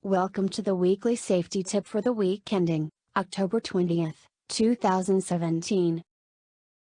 Welcome to the weekly safety tip for the week ending October 20th, 2017.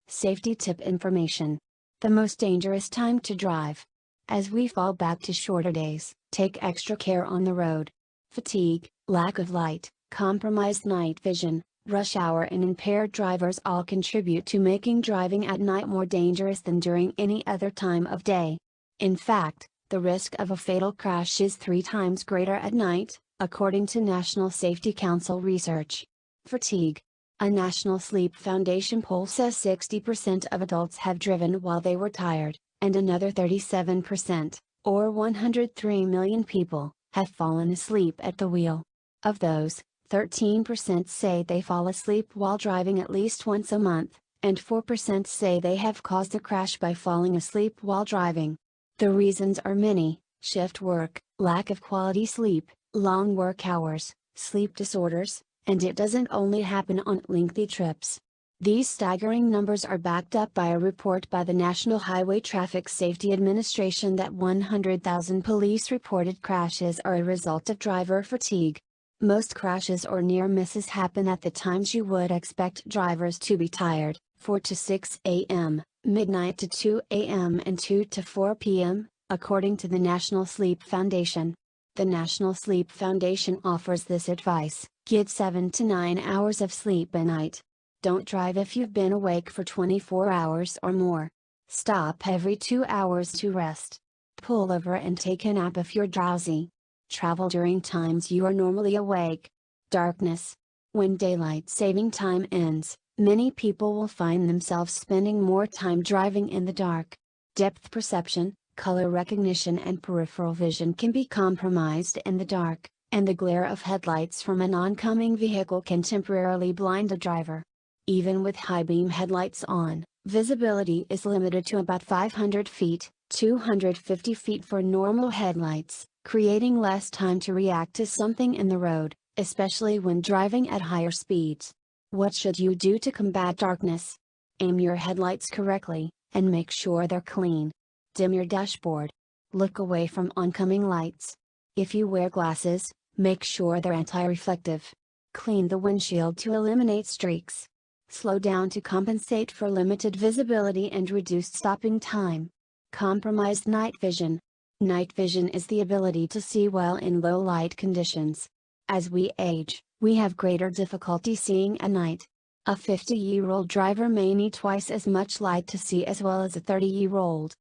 Safety tip information. The most dangerous time to drive. As we fall back to shorter days, take extra care on the road. Fatigue, lack of light, compromised night vision, rush hour and impaired drivers all contribute to making driving at night more dangerous than during any other time of day. In fact, the risk of a fatal crash is 3 times greater at night, according to National Safety Council research. Fatigue. A National Sleep Foundation poll says 60% of adults have driven while they were tired, and another 37%, or 103 million people, have fallen asleep at the wheel. Of those, 13% say they fall asleep while driving at least once a month, and 4% say they have caused a crash by falling asleep while driving. The reasons are many: shift work, lack of quality sleep, long work hours, sleep disorders, and it doesn't only happen on lengthy trips. These staggering numbers are backed up by a report by the National Highway Traffic Safety Administration that 100,000 police reported crashes are a result of driver fatigue. Most crashes or near misses happen at the times you would expect drivers to be tired: 4 to 6 a.m., midnight to 2 a.m. and 2 to 4 p.m., according to the National Sleep Foundation. The National Sleep Foundation offers this advice: get 7 to 9 hours of sleep a night. Don't drive if you've been awake for 24 hours or more. Stop every 2 hours to rest. Pull over and take a nap if you're drowsy. Travel during times you are normally awake. Darkness. When daylight saving time ends, many people will find themselves spending more time driving in the dark. Depth perception, color recognition and peripheral vision can be compromised in the dark, and the glare of headlights from an oncoming vehicle can temporarily blind a driver. Even with high-beam headlights on, visibility is limited to about 500 feet, 250 feet for normal headlights, creating less time to react to something in the road, especially when driving at higher speeds. What should you do to combat darkness? Aim your headlights correctly, and make sure they're clean. Dim your dashboard. Look away from oncoming lights. If you wear glasses, make sure they're anti-reflective. Clean the windshield to eliminate streaks. Slow down to compensate for limited visibility and reduced stopping time. Compromised night vision. Night vision is the ability to see well in low light conditions. As we age, we have greater difficulty seeing at night. A 50-year-old driver may need twice as much light to see as well as a 30-year-old.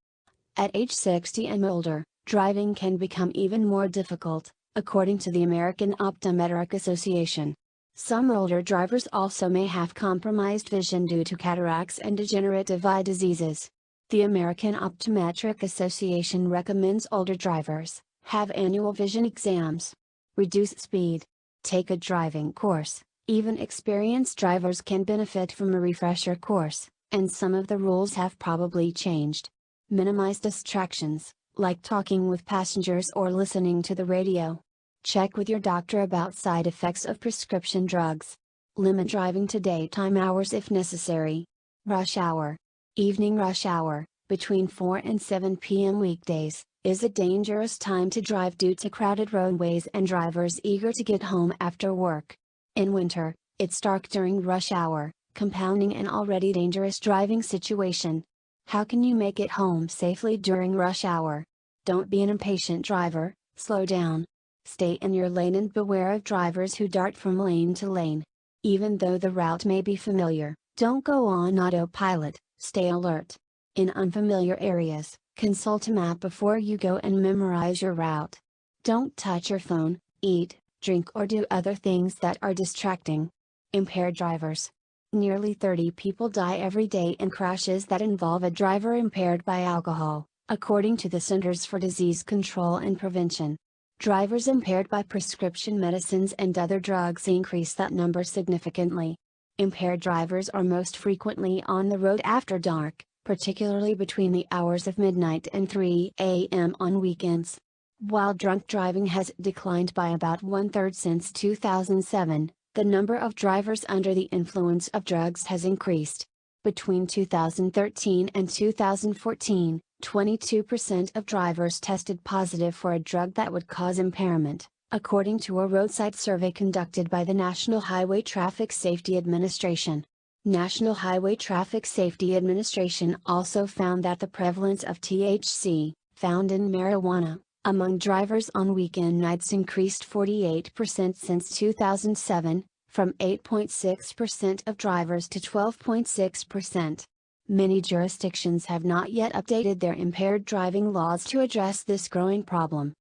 At age 60 and older, driving can become even more difficult, according to the American Optometric Association. Some older drivers also may have compromised vision due to cataracts and degenerative eye diseases. The American Optometric Association recommends older drivers have annual vision exams. Reduce speed. Take a driving course. Even experienced drivers can benefit from a refresher course, and some of the rules have probably changed. Minimize distractions, like talking with passengers or listening to the radio. Check with your doctor about side effects of prescription drugs. Limit driving to daytime hours if necessary. Rush hour. Evening rush hour, between 4 and 7 p.m. weekdays, is a dangerous time to drive due to crowded roadways and drivers eager to get home after work. In winter, it's dark during rush hour, compounding an already dangerous driving situation. How can you make it home safely during rush hour? Don't be an impatient driver, slow down. Stay in your lane and beware of drivers who dart from lane to lane. Even though the route may be familiar, don't go on autopilot, stay alert. In unfamiliar areas, consult a map before you go and memorize your route. Don't touch your phone, eat, drink or do other things that are distracting. Impaired drivers. Nearly 30 people die every day in crashes that involve a driver impaired by alcohol, according to the Centers for Disease Control and Prevention. Drivers impaired by prescription medicines and other drugs increase that number significantly. Impaired drivers are most frequently on the road after dark, particularly between the hours of midnight and 3 a.m. on weekends. While drunk driving has declined by about 1/3 since 2007, the number of drivers under the influence of drugs has increased. Between 2013 and 2014, 22% of drivers tested positive for a drug that would cause impairment, according to a roadside survey conducted by the National Highway Traffic Safety Administration. National Highway Traffic Safety Administration also found that the prevalence of THC, found in marijuana, among drivers on weekend nights increased 48% since 2007, from 8.6% of drivers to 12.6%. Many jurisdictions have not yet updated their impaired driving laws to address this growing problem.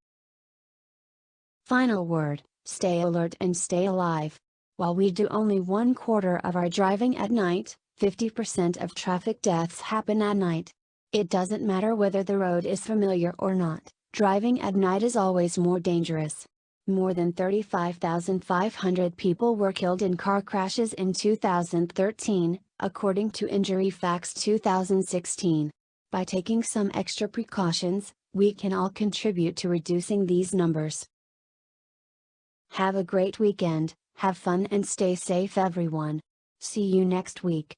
Final word: stay alert and stay alive. While we do only 1/4 of our driving at night, 50% of traffic deaths happen at night. It doesn't matter whether the road is familiar or not, driving at night is always more dangerous. More than 35,500 people were killed in car crashes in 2013, according to Injury Facts 2016. By taking some extra precautions, we can all contribute to reducing these numbers. Have a great weekend, have fun and stay safe everyone. See you next week.